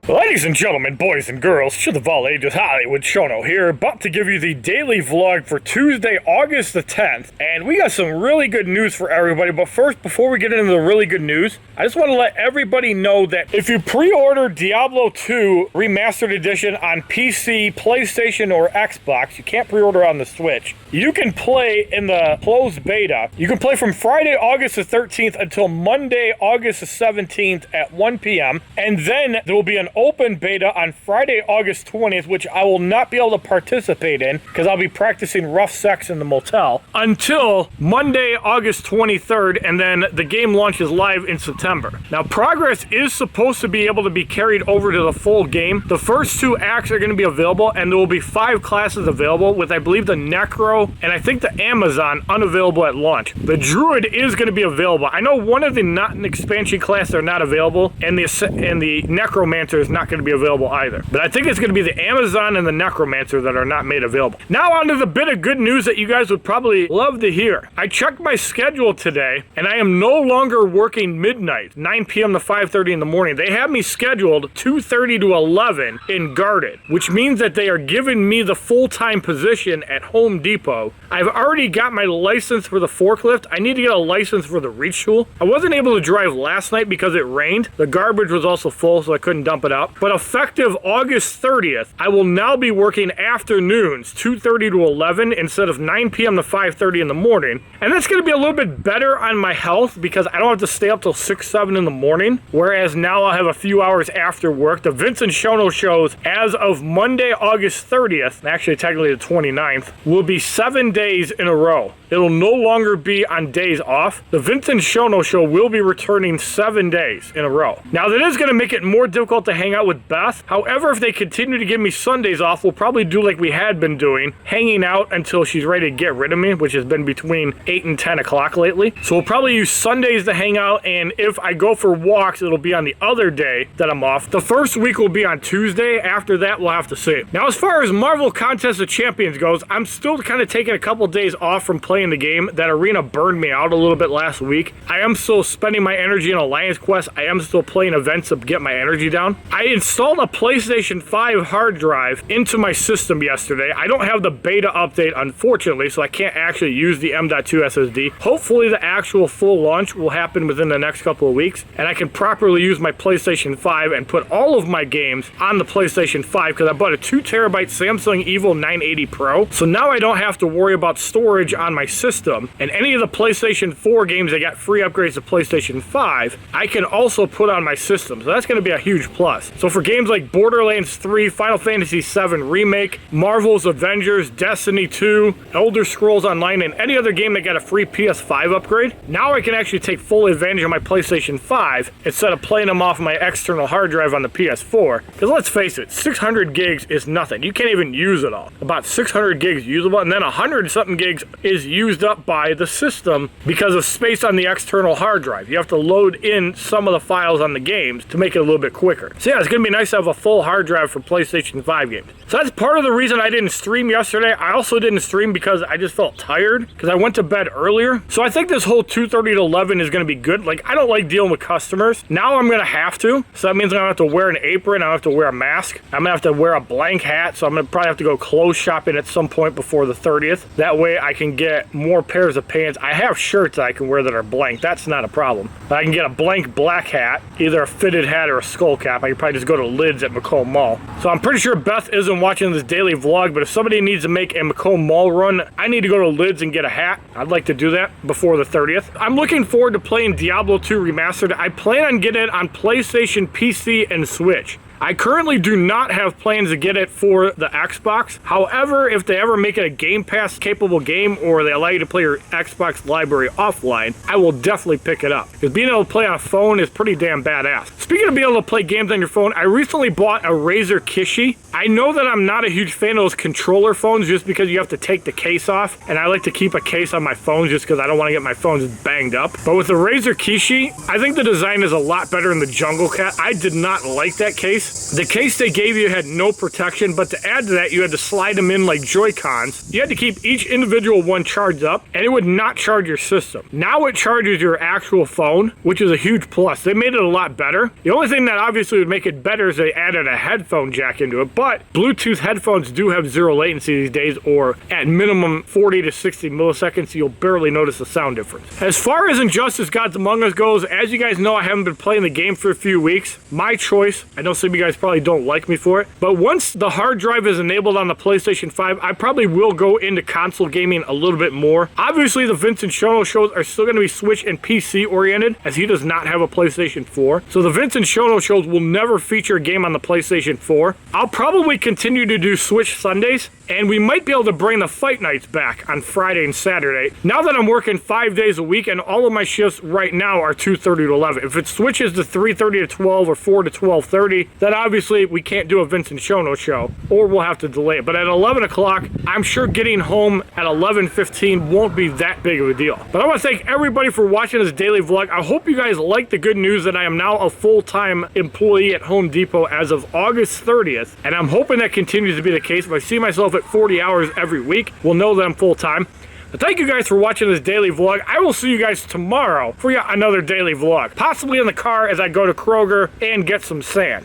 Ladies and gentlemen, boys and girls, to the all ages, HollywoodShono here, about to give you the daily vlog for Tuesday, August the 10th, and we got some really good news for everybody. But first, before we get into the really good news, I just want to let everybody know that if you pre-order Diablo 2 Remastered Edition on PC, PlayStation, or Xbox, you can't pre-order on the Switch, you can play in the closed beta. You can play from Friday, August the 13th until Monday, August the 17th at 1 p.m., and then there will be an open beta on Friday, August 20th, which I will not be able to participate in because I'll be practicing rough sex in the motel until Monday, August 23rd, and then the game launches live in September. Now, progress is supposed to be able to be carried over to the full game. The first 2 acts are going to be available, and there will be 5 classes available, with I believe the Necro and I think the Amazon unavailable at launch. The Druid is going to be available. I know one of the not an expansion class are not available, and the Necromancer is not going to be available either. But I think it's going to be the Amazon and the Necromancer that are not made available. Now on to the bit of good news that you guys would probably love to hear. I checked my schedule today, and I am no longer working midnight, 9 p.m. to 5:30 in the morning. They have me scheduled 2:30 to 11 in Guarded, which means that they are giving me the full-time position at Home Depot. I've already got my license for the forklift. I need to get a license for the reach tool. I wasn't able to drive last night because it rained. The garbage was also full, so I couldn't dump it out. But effective August 30th, I will now be working afternoons, 2:30 to 11, instead of 9 p.m. to 5:30 in the morning. And that's going to be a little bit better on my health because I don't have to stay up till 6, 7 in the morning, whereas now I'll have a few hours after work. The HollywoodShono's shows, as of Monday, August 30th, actually technically the 29th, will be 7 days in a row. It'll no longer be on days off. The HollywoodShono's show will be returning 7 days in a row. Now, that is going to make it more difficult to hang out with Beth. However, if they continue to give me Sundays off, we'll probably do like we had been doing, hanging out until she's ready to get rid of me, which has been between 8 and 10 o'clock lately. So we'll probably use Sundays to hang out, and if I go for walks, it'll be on the other day that I'm off. The first week will be on Tuesday. After that, we'll have to see. Now, as far as Marvel Contest of Champions goes, I'm still kind of taking a couple days off from playing the game. That arena burned me out a little bit last week. I am still spending my energy in Alliance Quest. I am still playing events to get my energy down. I installed a PlayStation 5 hard drive into my system yesterday. I don't have the beta update, unfortunately, so I can't actually use the M.2 SSD. Hopefully the actual full launch will happen within the next couple of weeks, and I can properly use my PlayStation 5 and put all of my games on the PlayStation 5 because I bought a 2 terabyte Samsung Evo 980 Pro. So now I don't have to worry about storage on my system, and any of the PlayStation 4 games that got free upgrades to PlayStation 5, I can also put on my system. So that's going to be a huge plus. So for games like Borderlands 3, Final Fantasy 7 Remake, Marvel's Avengers, Destiny 2, Elder Scrolls Online, and any other game that got a free PS5 upgrade, now I can actually take full advantage of my PlayStation 5 instead of playing them off my external hard drive on the PS4. Because let's face it, 600 gigs is nothing. You can't even use it all. About 600 gigs usable, and then 100 something gigs is used up by the system because of space on the external hard drive. You have to load in some of the files on the games to make it a little bit quicker. So yeah, it's going to be nice to have a full hard drive for PlayStation 5 games. So that's part of the reason I didn't stream yesterday. I also didn't stream because I just felt tired because I went to bed earlier. So I think this whole 2:30 to 11 is going to be good. Like, I don't like dealing with customers. Now I'm going to have to. So that means I'm going to have to wear an apron. I have to wear a mask. I'm going to have to wear a blank hat. So I'm going to probably have to go clothes shopping at some point before the 30th. That way I can get more pairs of pants. I have shirts that I can wear that are blank. That's not a problem. But I can get a blank black hat, either a fitted hat or a skull cap. I can probably just go to Lids at Macomb Mall. So I'm pretty sure Beth isn't watching this daily vlog, but if somebody needs to make a Macomb Mall run, I need to go to Lids and get a hat. I'd like to do that before the 30th. I'm looking forward to playing Diablo 2 Remastered. I plan on getting it on PlayStation, PC, and Switch. I currently do not have plans to get it for the Xbox. However, if they ever make it a Game Pass capable game or they allow you to play your Xbox library offline, I will definitely pick it up. Because being able to play on a phone is pretty damn badass. Speaking of being able to play games on your phone, I recently bought a Razer Kishi. I know that I'm not a huge fan of those controller phones just because you have to take the case off, and I like to keep a case on my phone just because I don't want to get my phones banged up. But with the Razer Kishi, I think the design is a lot better than the Jungle Cat. I did not like that case. The case they gave you had no protection, but to add to that, you had to slide them in like Joy-Cons. You had to keep each individual one charged up, and it would not charge your system. Now it charges your actual phone, which is a huge plus. They made it a lot better. The only thing that obviously would make it it better is they added a headphone jack into it, but Bluetooth headphones do have zero latency these days, or at minimum 40 to 60 milliseconds, so you'll barely notice the sound difference. As far as Injustice Gods Among Us goes, as you guys know, I haven't been playing the game for a few weeks. My choice. I know some of you guys probably don't like me for it, but once the hard drive is enabled on the PlayStation 5, I probably will go into console gaming a little bit more. Obviously, the Vincent Shono shows are still going to be Switch and PC oriented, as he does not have a PlayStation 4. So the Vincent Shono shows will never feature a game on the PlayStation 4. I'll probably continue to do Switch Sundays, and we might be able to bring the fight nights back on Friday and Saturday. Now that I'm working 5 days a week, and all of my shifts right now are 2:30 to 11. If it switches to 3:30 to 12 or 4 to 12:30, then obviously we can't do a Vincent Shono show, or we'll have to delay it. But at 11 o'clock, I'm sure getting home at 11:15 won't be that big of a deal. But I want to thank everybody for watching this daily vlog. I hope you guys like the good news that I am now a full-time employee at Home Depot as of August 30th, and I'm hoping that continues to be the case. If I see myself at 40 hours every week, we'll know that I'm full-time. But thank you guys for watching this daily vlog. I will see you guys tomorrow for yet another daily vlog, possibly in the car as I go to Kroger and get some sand.